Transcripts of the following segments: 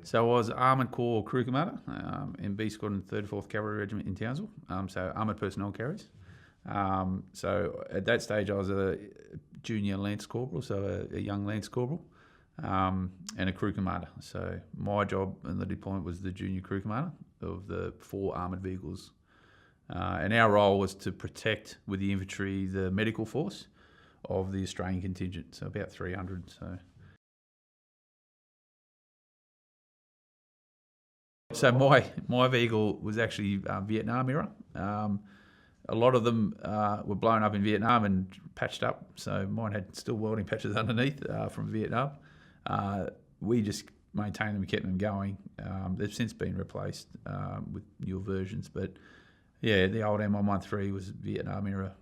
So I was Armoured Corps Crew Commander in B Squadron 34th Cavalry Regiment in Townsville, so armoured personnel carriers. So at that stage I was a junior Lance Corporal, so a young Lance Corporal, and a Crew Commander. So my job in the deployment was the junior Crew Commander of the 4 armoured vehicles. And our role was to protect, with the infantry, the medical force of the Australian contingent, so about 300. So my vehicle was actually Vietnam era. A lot of them were blown up in Vietnam and patched up. So mine had still welding patches underneath from Vietnam. We just maintained them and kept them going. They've since been replaced with newer versions. But yeah, the old M113 was Vietnam era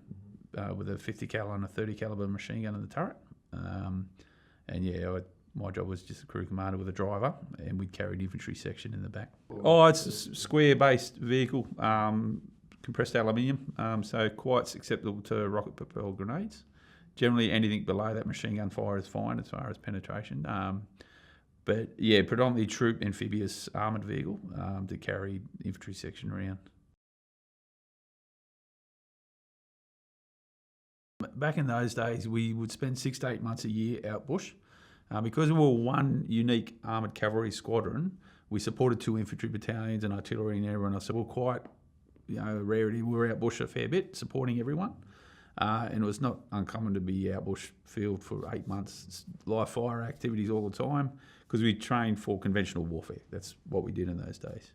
with a 50 cal and a 30 caliber machine gun in the turret. And yeah, my job was just a crew commander with a driver, and we'd carried infantry section in the back. Oh, it's a square-based vehicle, compressed aluminium, so quite acceptable to rocket-propelled grenades. Generally, anything below that machine gun fire is fine as far as penetration. But yeah, predominantly troop amphibious armoured vehicle to carry infantry section around. Back in those days, we would spend 6 to 8 months a year out bush. Because we were one unique armoured cavalry squadron, we supported 2 infantry battalions and artillery and everyone else. So we were quite, rarity. We were out bush a fair bit, supporting everyone. And it was not uncommon to be out bush field for 8 months, live fire activities all the time, because we trained for conventional warfare. That's what we did in those days.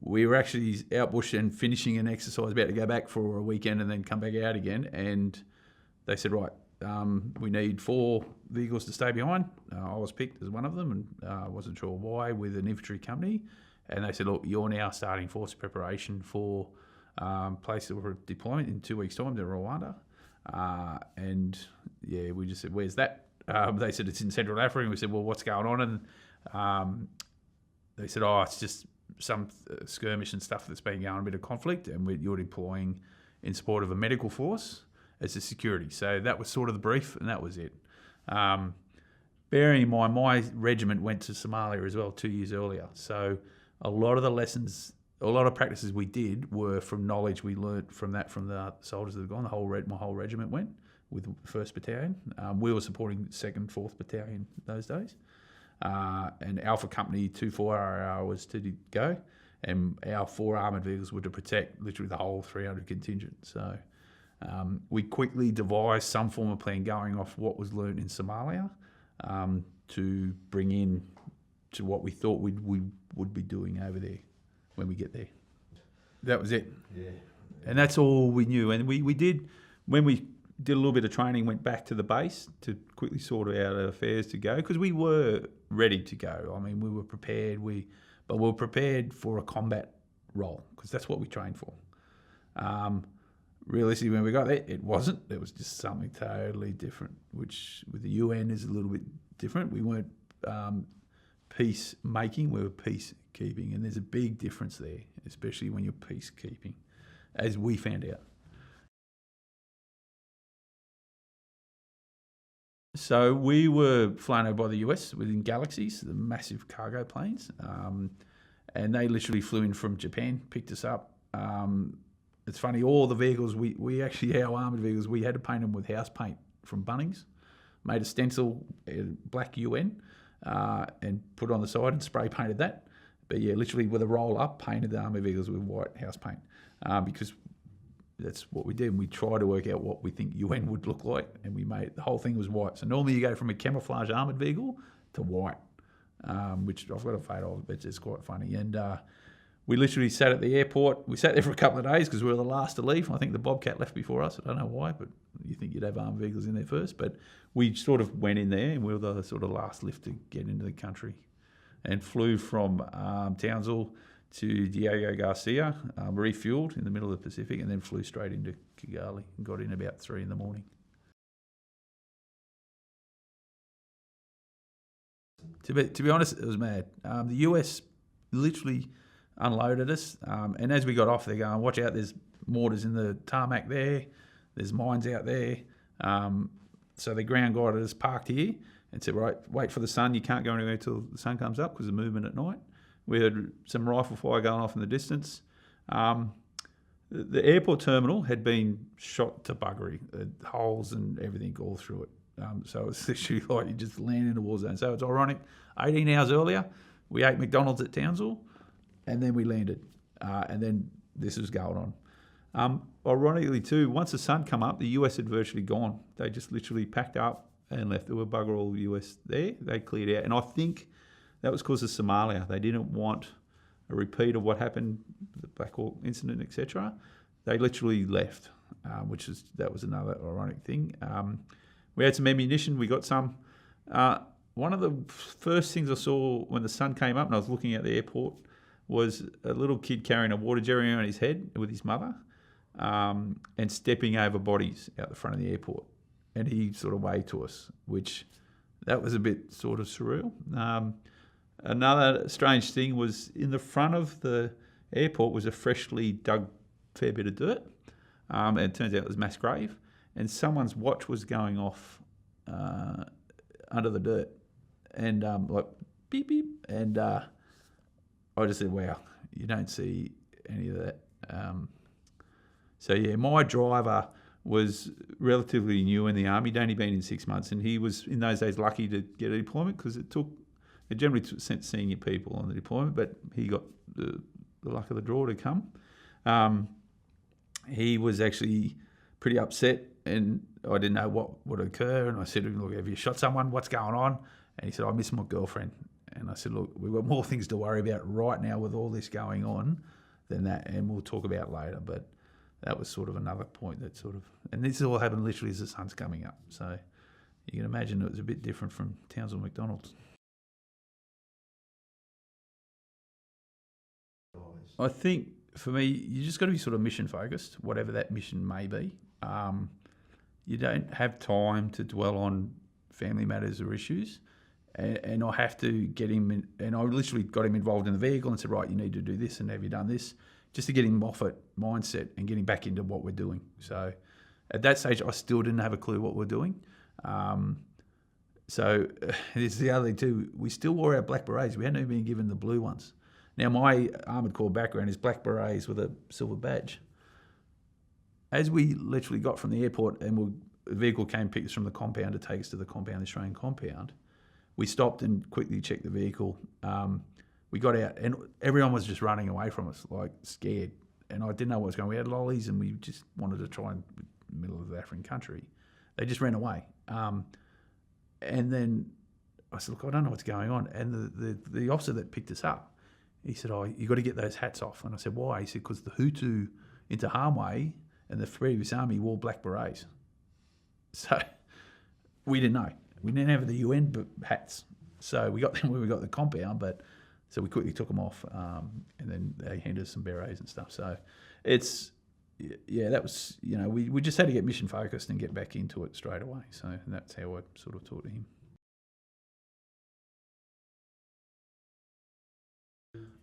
We were actually out bush and finishing an exercise, about to go back for a weekend and then come back out again. And they said, right, we need 4 vehicles to stay behind. I was picked as one of them, and I wasn't sure why, with an infantry company. And they said, look, you're now starting force preparation for place of deployment in 2 weeks' time to Rwanda. And yeah, we just said, where's that? They said, it's in Central Africa. And we said, well, what's going on? And they said, oh, it's just some skirmish and stuff that's been going, a bit of conflict, and you're deploying in support of a medical force as a security. So that was sort of the brief, and that was it. Bearing in mind, my regiment went to Somalia as well 2 years earlier. So a lot of the lessons, a lot of practices we did were from knowledge we learnt from the soldiers that had gone. My whole regiment went with the 1st Battalion. We were supporting 2nd, 4th Battalion those days. And Alpha Company 24RR was to go, and our 4 armoured vehicles were to protect literally the whole 300 contingent. So we quickly devised some form of plan going off what was learnt in Somalia to bring in to what we thought we would be doing over there when we get there. That was it. Yeah. And that's all we knew. And we did, when we did a little bit of training, went back to the base to quickly sort out our affairs to go, because we were ready to go. I mean, we were prepared, but we were prepared for a combat role, because that's what we trained for. Realistically, when we got there, it wasn't. It was just something totally different, which with the UN is a little bit different. We weren't peacemaking, we were peacekeeping, and there's a big difference there, especially when you're peacekeeping, as we found out. So we were flown over by the US within Galaxies, the massive cargo planes, and they literally flew in from Japan, picked us up. It's funny, all the vehicles, we actually, our armoured vehicles, we had to paint them with house paint from Bunnings, made a stencil, black UN, and put on the side and spray painted that. But yeah, literally with a roll up, painted the armoured vehicles with white house paint, because that's what we did. And we tried to work out what we think UN would look like, and we made, the whole thing was white. So normally you go from a camouflage armoured vehicle to white, which I've got a photo of, but it's quite funny. And we literally sat at the airport. We sat there for a couple of days because we were the last to leave. I think the Bobcat left before us. I don't know why, but you think you'd have armed vehicles in there first. But we sort of went in there, and we were the sort of last lift to get into the country, and flew from Townsville to Diego Garcia, refueled in the middle of the Pacific, and then flew straight into Kigali and got in about 3 a.m. To be honest, it was mad. The US literally unloaded us, and as we got off, they're going, watch out, there's mortars in the tarmac there, there's mines out there. So the ground guided us, parked here, and said, right, wait for the sun. You can't go anywhere until the sun comes up because of movement at night. We heard some rifle fire going off in the distance. The airport terminal had been shot to buggery, holes and everything all through it. So it's literally like you just land in a war zone. So it's ironic. 18 hours earlier, we ate McDonald's at Townsville, and then we landed. And then this was going on. Ironically, too, once the sun come up, the US had virtually gone. They just literally packed up and left. There were bugger all US there. They cleared out. And I think that was because of Somalia. They didn't want a repeat of what happened, the Black Hawk incident, etc. They literally left, that was another ironic thing. We had some ammunition. We got some. One of the first things I saw when the sun came up and I was looking at the airport was a little kid carrying a water jerry on his head with his mother and stepping over bodies out the front of the airport. And he sort of waved to us, which that was a bit sort of surreal. Another strange thing was in the front of the airport was a freshly dug fair bit of dirt. And it turns out it was mass grave. And someone's watch was going off under the dirt. And like, beep, beep. And I just said, wow, you don't see any of that. So, yeah, my driver was relatively new in the army. He'd only been in 6 months. And he was, in those days, lucky to get a deployment because they generally sent senior people on the deployment, but he got the luck of the draw to come. He was actually pretty upset, and I didn't know what would occur. And I said to him, look, have you shot someone? What's going on? And he said, I miss my girlfriend. And I said, look, we've got more things to worry about right now with all this going on than that, and we'll talk about it later. But that was sort of another point that sort of, and this all happened literally as the sun's coming up. So you can imagine it was a bit different from Townsville McDonald's. I think for me, you just got to be sort of mission focused, whatever that mission may be. You don't have time to dwell on family matters or issues. And I have to get him in, and I literally got him involved in the vehicle and said, right, you need to do this, and have you done this? Just to get him off at mindset and get him back into what we're doing. So at that stage, I still didn't have a clue what we're doing. So it's the other thing too, we still wore our black berets. We hadn't even been given the blue ones. Now, my Armoured Corps background is black berets with a silver badge. As we literally got from the airport and the vehicle came pick us from the compound to take us to the compound, the Australian compound, we stopped and quickly checked the vehicle. We got out and everyone was just running away from us, like scared. And I didn't know what was going on. We had lollies and we just wanted to try and middle of the African country. They just ran away. And then I said, look, I don't know what's going on. And the officer that picked us up, he said, oh, you got to get those hats off. And I said, why? He said, because the Hutu in Tahamwe and the previous army wore black berets. So we didn't know. We didn't have the UN hats. So we got them when we got the compound, so we quickly took them off, and then they handed us some berets and stuff. So that was, we just had to get mission focused and get back into it straight away. So that's how I sort of taught him.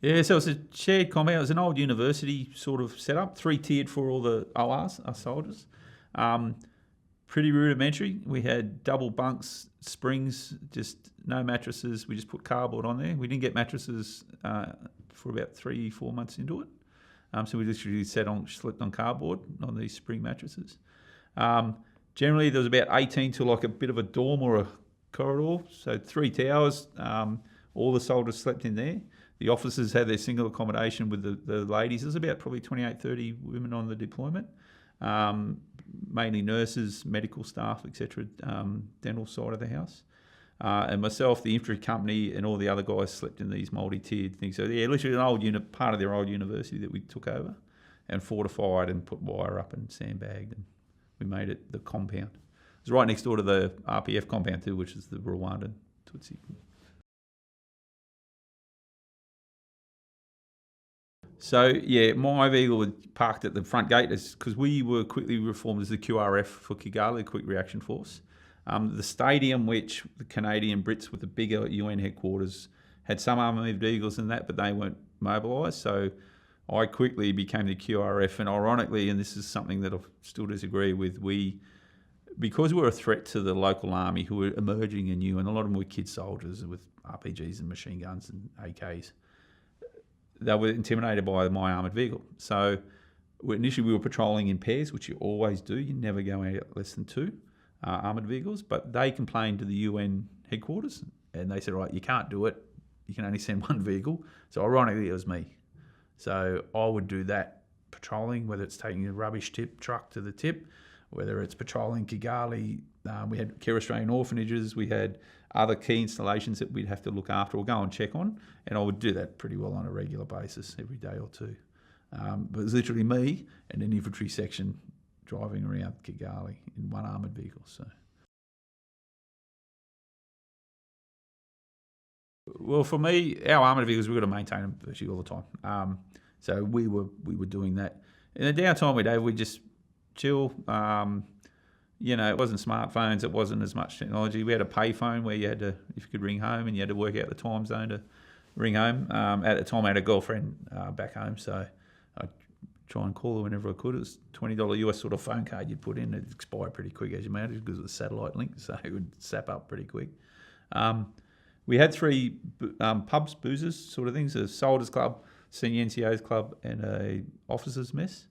Yeah, so it's a shared compound. It was an old university sort of setup, 3-tiered for all the ORs, our soldiers. Pretty rudimentary. We had double bunks, springs, just no mattresses. We just put cardboard on there. We didn't get mattresses for about 3-4 months into it. So we literally slept on cardboard on these spring mattresses. Generally, there was about 18 to like a bit of a dorm or a corridor. So 3 towers. All the soldiers slept in there. The officers had their single accommodation with the ladies. There's about probably 28, 30 women on the deployment. Mainly nurses, medical staff, etc., dental side of the house. And myself, the infantry company, and all the other guys slept in these multi-tiered things. So yeah, literally an old part of their old university that we took over and fortified and put wire up and sandbagged, and we made it the compound. It's right next door to the RPF compound too, which is the Rwandan Tutsi. So, yeah, my vehicle was parked at the front gate because we were quickly reformed as the QRF for Kigali, Quick Reaction Force. The stadium, which the Canadian Brits with the bigger UN headquarters, had some armoured vehicles in that, but they weren't mobilised. So I quickly became the QRF. And ironically, and this is something that I still disagree with, we because we're a threat to the local army who were emerging and new, and a lot of them were kid soldiers with RPGs and machine guns and AKs, they were intimidated by my armoured vehicle. So initially we were patrolling in pairs, which you always do. You never go out less than 2 armoured vehicles. But they complained to the UN headquarters and they said, right, you can't do it. You can only send 1 vehicle. So ironically, it was me. So I would do that patrolling, whether it's taking a rubbish tip truck to the tip, whether it's patrolling Kigali. We had Care Australian orphanages. We had other key installations that we'd have to look after or go and check on. And I would do that pretty well on a regular basis every day or 2. But it was literally me and an infantry section driving around Kigali in 1 armoured vehicle. So, well, for me, our armoured vehicles, we've got to maintain them virtually all the time. So we were doing that. In the downtime we had, we just chill. It wasn't smartphones. It wasn't as much technology. We had a payphone where you had to, if you could ring home, and you had to work out the time zone to ring home. At the time, I had a girlfriend back home, so I'd try and call her whenever I could. It was $20 US sort of phone card you'd put in. It expired pretty quick, as you imagine, because it was satellite link, so it would sap up pretty quick. We had 3 pubs, boozers sort of things: a soldiers club, senior NCOs club, and a officers mess.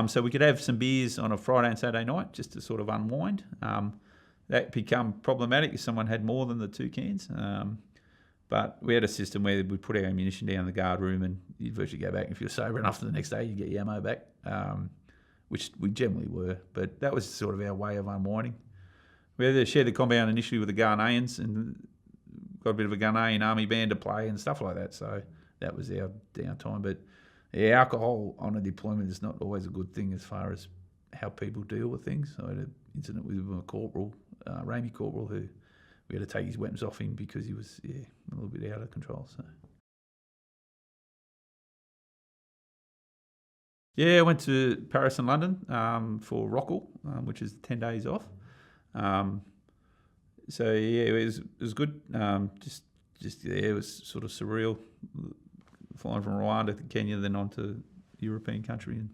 So we could have some beers on a Friday and Saturday night just to sort of unwind. That became problematic if someone had more than the 2 cans. But we had a system where we'd put our ammunition down in the guard room and you'd virtually go back. If you're sober enough, the next day you'd get your ammo back, which we generally were. But that was sort of our way of unwinding. We had to share the compound initially with the Ghanaians and got a bit of a Ghanaian army band to play and stuff like that. So that was our downtime. But yeah, alcohol on a deployment is not always a good thing as far as how people deal with things. I had an incident with a corporal, Ramey Corporal, who we had to take his weapons off him because he was a little bit out of control. So yeah, I went to Paris and London for Rockall, which is 10 days off. So yeah, it was good. It was sort of surreal, flying from Rwanda to Kenya, then on to European country, and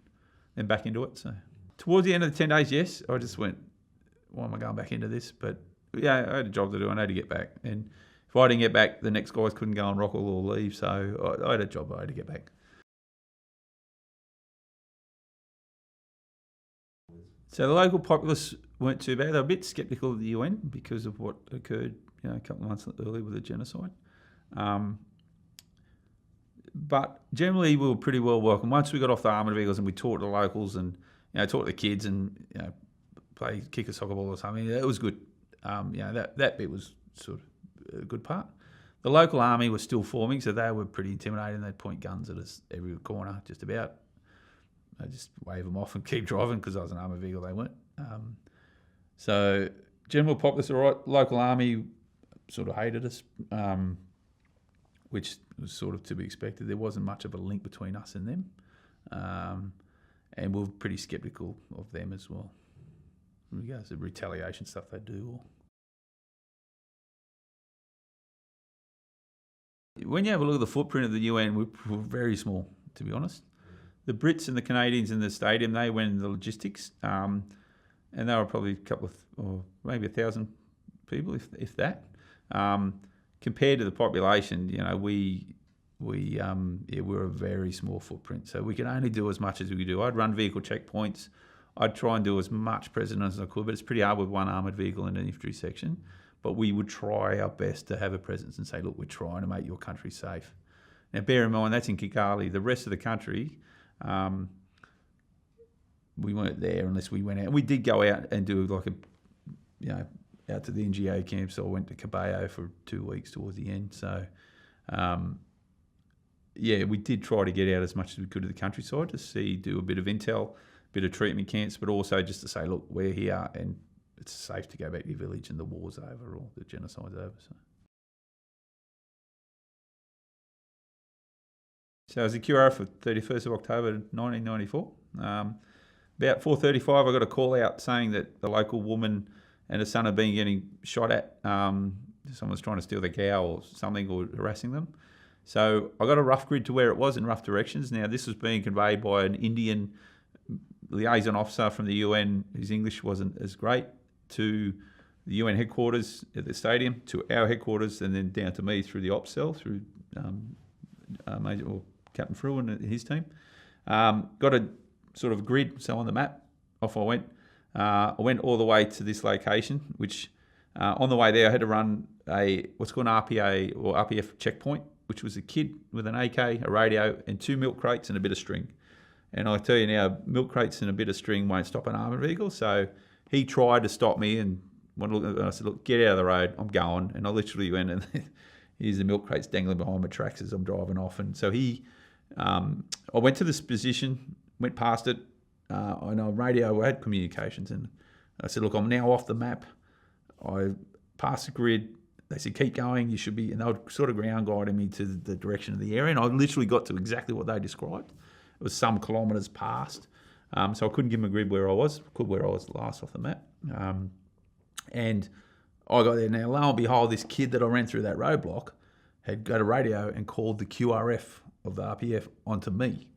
then back into it. So towards the end of the 10 days, yes, I just went, why am I going back into this? But yeah, I had a job to do. I had to get back. And if I didn't get back, the next guys couldn't go on Rockall or leave. So I had a job I had to get back. So the local populace weren't too bad. They were a bit sceptical of the UN because of what occurred, a couple of months earlier with the genocide. But generally, we were pretty well welcome. Once we got off the armoured vehicles and we taught the locals and taught the kids and play kick a soccer ball or something, it was good. That bit was sort of a good part. The local army was still forming, so they were pretty intimidating. They'd point guns at us every corner, just about. I just wave them off and keep driving because I was an armoured vehicle. They weren't. So general populace, all right. Local army sort of hated us, which was sort of to be expected. There wasn't much of a link between us and them, and we were pretty sceptical of them as well in regards to retaliation stuff they do. When you have a look at the footprint of the UN, we're very small, to be honest. The Brits and the Canadians in the stadium, they went in the logistics, and they were probably a couple of, or maybe 1,000 people, if that. Compared to the population, we're a very small footprint, so we can only do as much as we could do. I'd run vehicle checkpoints. I'd try and do as much presence as I could, but it's pretty hard with 1 armoured vehicle in an infantry section. But we would try our best to have a presence and say, look, we're trying to make your country safe. Now, bear in mind, that's in Kigali. The rest of the country, we weren't there unless we went out. We did go out and do out to the NGO camp. So I went to Kabayo for 2 weeks towards the end. So, we did try to get out as much as we could to the countryside to do a bit of intel, a bit of treatment camps, but also just to say, look, we're here and it's safe to go back to your village and the war's over or the genocide's over. So I was a QR for 31st of October 1994. About 4:35, I got a call out saying that the local woman and her son had been getting shot at. Someone was trying to steal their cow or something or harassing them. So I got a rough grid to where it was in rough directions. Now, this was being conveyed by an Indian liaison officer from the UN whose English wasn't as great. to the UN headquarters at the stadium, to our headquarters, and then down to me through the ops cell, through Captain Frew and his team. Got a sort of grid, so on the map, off I went. I went all the way to this location, which on the way there I had to run what's called an RPA or RPF checkpoint, which was a kid with an AK, a radio, and 2 milk crates and a bit of string. And I tell you now, milk crates and a bit of string won't stop an armoured vehicle. So he tried to stop me, and I said, look, get out of the road, I'm going. And I literally went, and here's the milk crates dangling behind my tracks as I'm driving off. And so I went to this position, went past it, and on radio I had communications, and I said, look, I'm now off the map. I passed the grid. They said, keep going, you should be, and they were sort of ground guiding me to the direction of the area, and I literally got to exactly what they described. It was some kilometres past, so I couldn't give them a grid where I was, last off the map. And I got there. Now, lo and behold, this kid that I ran through that roadblock had got a radio and called the QRF of the RPF onto me.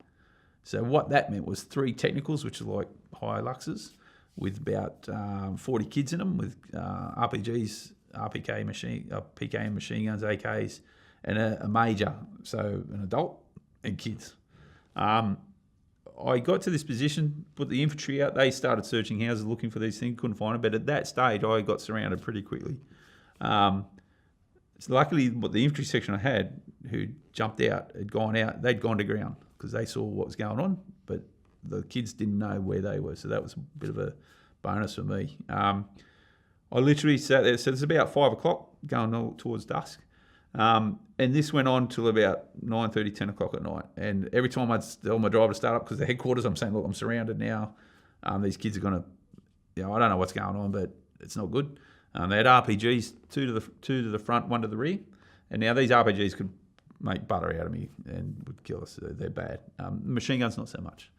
So what that meant was 3 technicals, which are like high Luxes, with about 40 kids in them, with RPGs, PKM machine guns, AKs, and a major, so an adult and kids. I got to this position, put the infantry out. They started searching houses looking for these things, couldn't find them. But at that stage, I got surrounded pretty quickly. So luckily, what the infantry section I had, who jumped out, had gone out. They'd gone to ground because they saw what was going on, but the kids didn't know where they were. So that was a bit of a bonus for me. I literally sat there. So it's about 5 o'clock, going towards dusk. And this went on till about 9:30, 10 o'clock at night. And every time I'd tell my driver to start up, because the headquarters, I'm saying, look, I'm surrounded now. These kids are going to, I don't know what's going on, but it's not good. They had RPGs, two to the front, 1 to the rear. And now these RPGs could make butter out of me and would kill us. They're bad. Machine guns, not so much.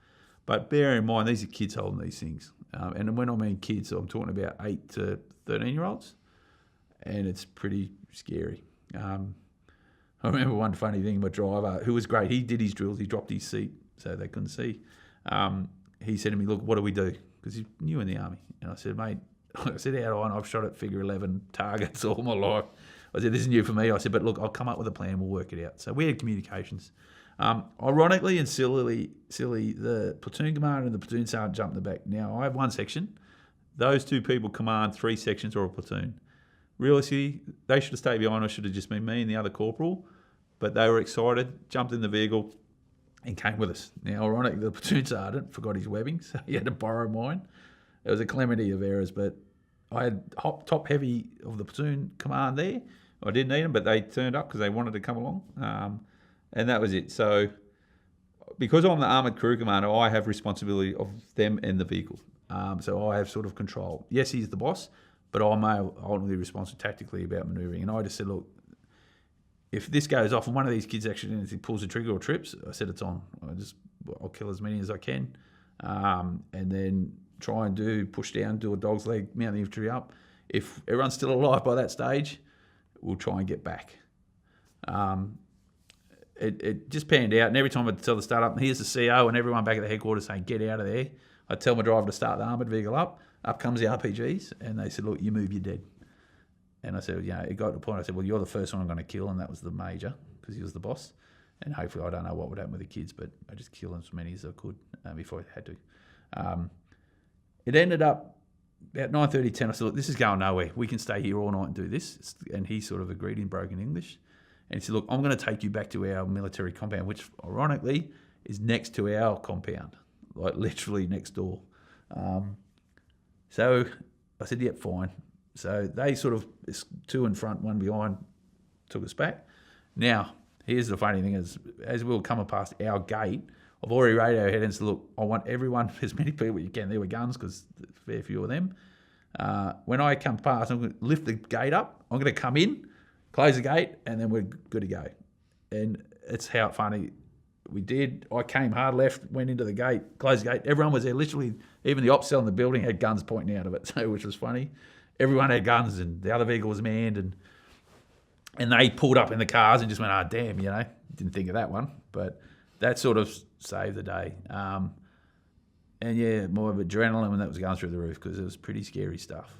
But bear in mind, these are kids holding these things. And when I mean kids, I'm talking about 8 to 13-year-olds. And it's pretty scary. I remember one funny thing, my driver, who was great, he did his drills, he dropped his seat so they couldn't see. He said to me, look, what do we do? Because he's new in the army. And I said, mate, how do I? I've shot at figure 11 targets all my life. I said, this is new for me. I said, but look, I'll come up with a plan, we'll work it out. So we had communications. Ironically and silly, the platoon commander and the platoon sergeant jumped in the back. Now, I have one section. Those 2 people command 3 sections or a platoon. Realistically, they should have stayed behind. It should have just been me and the other corporal. But they were excited, jumped in the vehicle, and came with us. Now, ironically, the platoon sergeant forgot his webbing, so he had to borrow mine. It was a calamity of errors, but I had top heavy of the platoon command there. I didn't need them, but they turned up because they wanted to come along. And that was it. So because I'm the armoured crew commander, I have responsibility of them and the vehicle. So I have sort of control. Yes, he's the boss, but I'm ultimately responsible tactically about manoeuvring. And I just said, look, if this goes off and one of these kids actually pulls the trigger or trips, I said it's on. I'll kill as many as I can. And then try and push down, do a dog's leg, mount the infantry up. If everyone's still alive by that stage, we'll try and get back. It just panned out, and every time I'd tell the start up, and here's the CO and everyone back at the headquarters saying, get out of there. I'd tell my driver to start the armoured vehicle up comes the RPGs, and they said, look, you move, you're dead. And I said, it got to the point, I said, well, you're the first one I'm going to kill, and that was the major, because he was the boss. And hopefully, I don't know what would happen with the kids, but I just killed as many as I could before I had to. It ended up about 9:30, 10. I said, look, this is going nowhere. We can stay here all night and do this. And he sort of agreed in broken English. And he said, look, I'm going to take you back to our military compound, which ironically is next to our compound, like literally next door. So I said, yep, fine. So they sort of, 2 in front, 1 behind, took us back. Now, here's the funny thing is, as we were coming past our gate, I've already radioed ahead and said, look, I want everyone, as many people as you can. There were guns because there's a fair few of them. When I come past, I'm going to lift the gate up. I'm going to come in, close the gate, and then we're good to go. And it's how funny we did. I came hard left, went into the gate, closed the gate. Everyone was there. Literally, even the ops cell in the building had guns pointing out of it, so which was funny. Everyone had guns, and the other vehicle was manned, and they pulled up in the cars and just went, damn, didn't think of that one. But that sort of saved the day. And yeah, more of adrenaline when that was going through the roof because it was pretty scary stuff.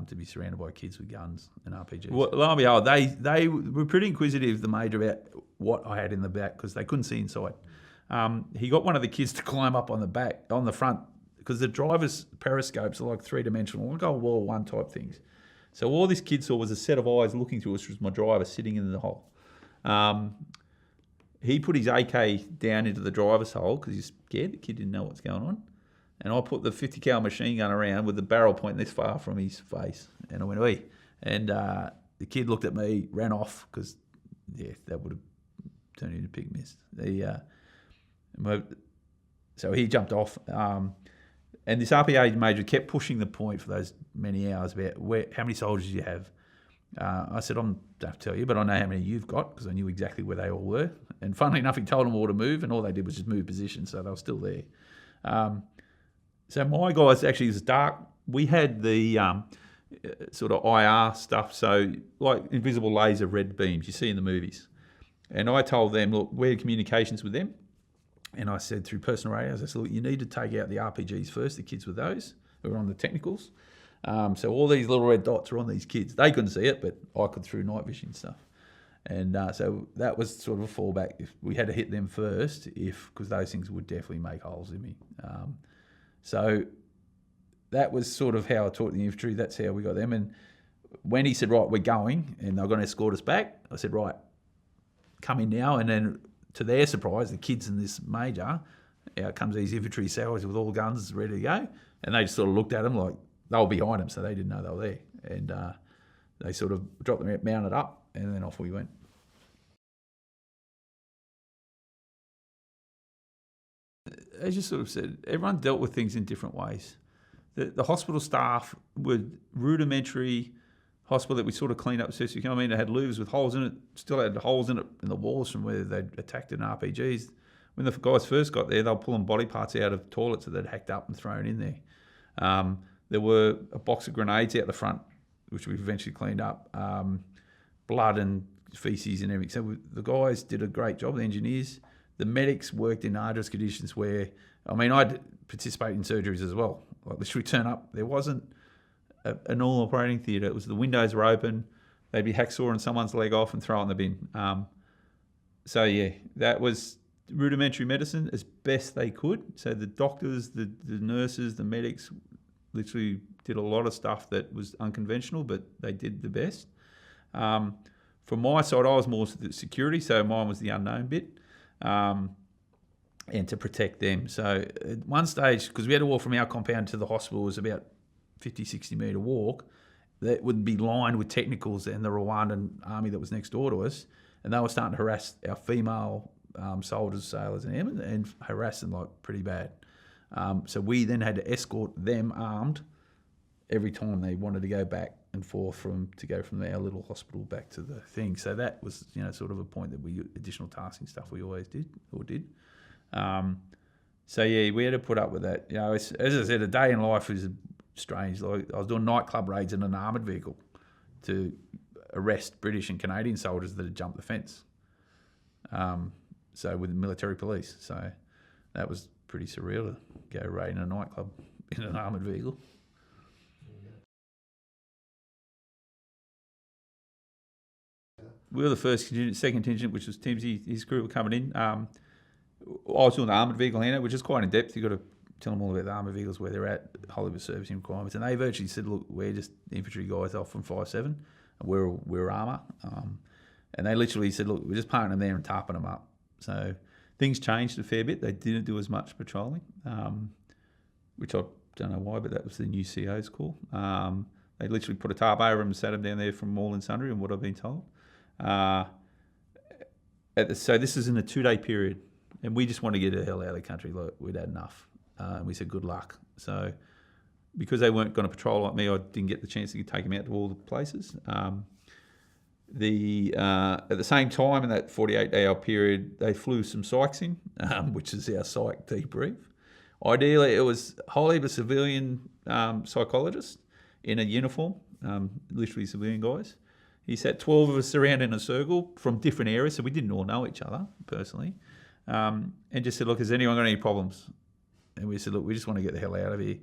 to be surrounded by kids with guns and RPGs. Well, lo and behold, they were pretty inquisitive, the major, about what I had in the back because they couldn't see inside. He got one of the kids to climb up on the front, because the driver's periscopes are like three-dimensional, like old World War I type things. So all this kid saw was a set of eyes looking through us, which was my driver sitting in the hole. He put his AK down into the driver's hole because he's scared. The kid didn't know what's going on. And I put the 50 cal machine gun around with the barrel pointing this far from his face. And I went, "Oi." And the kid looked at me, ran off because, that would have turned into pig mist. So he jumped off. And this RPA major kept pushing the point for those many hours about how many soldiers you have. I said, I don't have to tell you, but I know how many you've got because I knew exactly where they all were. And funnily enough, he told them all to move, and all they did was just move position, so they were still there. So my guys, actually, it was dark. We had the sort of IR stuff, so like invisible laser red beams you see in the movies. And I told them, look, we're in communications with them. And I said through personal radios, I said, look, you need to take out the RPGs first, the kids with those who are on the technicals. So all these little red dots are on these kids. They couldn't see it, but I could through night vision stuff. And so that was sort of a fallback. If we had to hit them first, because those things would definitely make holes in me. So that was sort of how I taught the infantry. That's how we got them. And when he said, right, we're going, and they're going to escort us back, I said, right, come in now. And then to their surprise, the kids in this major, out comes these infantry sallies with all guns ready to go. And they just sort of looked at them like they were behind them, so they didn't know they were there. And they sort of dropped them out, mounted up, and then off we went. As you sort of said, everyone dealt with things in different ways. The hospital staff were rudimentary hospital that we sort of cleaned up. So you know what I mean? It had louvers with holes in it, still had holes in it in the walls from where they'd attacked it in RPGs. When the guys first got there, they were pulling body parts out of toilets that they'd hacked up and thrown in there. There were a box of grenades out the front, which we eventually cleaned up, blood and feces and everything. So the guys did a great job, the engineers. The medics worked in arduous conditions where, I mean, I'd participate in surgeries as well. Like literally turn up, there wasn't a normal operating theatre. It was the windows were open, they'd be hacksawing someone's leg off and throw it in the bin. So yeah, that was rudimentary medicine as best they could. So the doctors, the nurses, the medics literally did a lot of stuff that was unconventional, but they did the best. From my side, I was more security, so mine was the unknown bit, and to protect them. So at one stage, because we had to walk from our compound to the hospital, was about 50, 60 metre walk, that would be lined with technicals and the Rwandan army that was next door to us, and they were starting to harass our female soldiers, sailors and airmen, and harass them like pretty bad. So we then had to escort them armed every time they wanted to go back and forth to go from our little hospital back to the thing. So that was, sort of a point that additional tasking stuff we always did. So yeah, we had to put up with that. As I said, a day in life is strange. Like I was doing nightclub raids in an armoured vehicle to arrest British and Canadian soldiers that had jumped the fence. So with the military police. So that was pretty surreal to go raiding a nightclub in an armoured vehicle. We were the first contingent, second contingent, which was Timsy, his crew were coming in. I was doing the armoured vehicle handout, which is quite in depth. You've got to tell them all about the armoured vehicles, where they're at, Hollywood servicing requirements. And they virtually said, look, we're just infantry guys off from 5-7, and we're armour. And they literally said, look, we're just parking them there and tarping them up. So things changed a fair bit. They didn't do as much patrolling, which I don't know why, but that was the new CO's call. They literally put a tarp over them and sat them down there from all and sundry, and what I've been told. So this is in a 2-day period, and we just want to get the hell out of the country. Like, we'd had enough. And we said, good luck. So because they weren't going to patrol like me, I didn't get the chance to take them out to all the places. At the same time, in that 48-hour period, they flew some psychs in, which is our psych debrief. Ideally, it was a whole heap of civilian psychologists in a uniform, literally civilian guys. He sat 12 of us around in a circle from different areas, so we didn't all know each other personally, and just said, look, has anyone got any problems? And we said, look, we just want to get the hell out of here.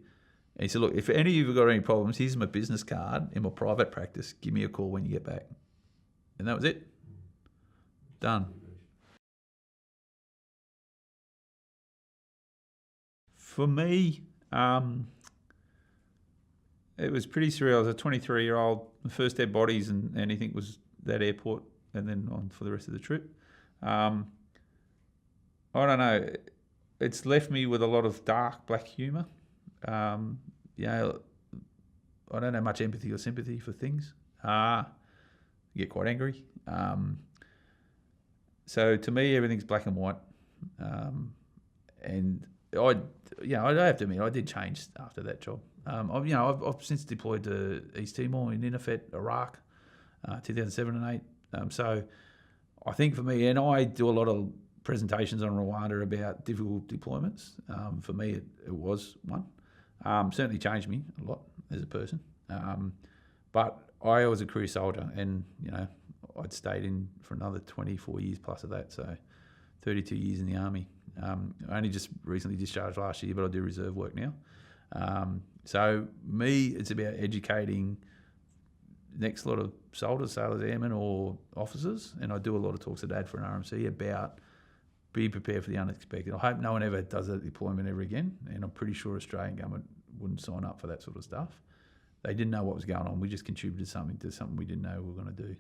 And he said, look, if any of you have got any problems, here's my business card in my private practice. Give me a call when you get back. And that was it. Done. For me, it was pretty surreal. I was a 23-year-old, the first dead bodies and anything was that airport, and then on for the rest of the trip. I don't know. It's left me with a lot of dark black humour. You know, I don't have much empathy or sympathy for things. Get quite angry. So to me, everything's black and white. And I have to admit, I did change after that job. I've since deployed to East Timor, in Inifet, Iraq, 2007 and 8. So I think for me, and I do a lot of presentations on Rwanda about difficult deployments. For me, it was one. Certainly changed me a lot as a person. But I was a career soldier, and I'd stayed in for another 24 years plus of that, so 32 years in the army. I only just recently discharged last year, but I do reserve work now. So me, it's about educating next lot of soldiers, sailors, airmen, or officers, and I do a lot of talks at AD for an RMC about being prepared for the unexpected. I hope no one ever does a deployment ever again, and I'm pretty sure Australian government wouldn't sign up for that sort of stuff. They didn't know what was going on. We just contributed something to something we didn't know we were going to do.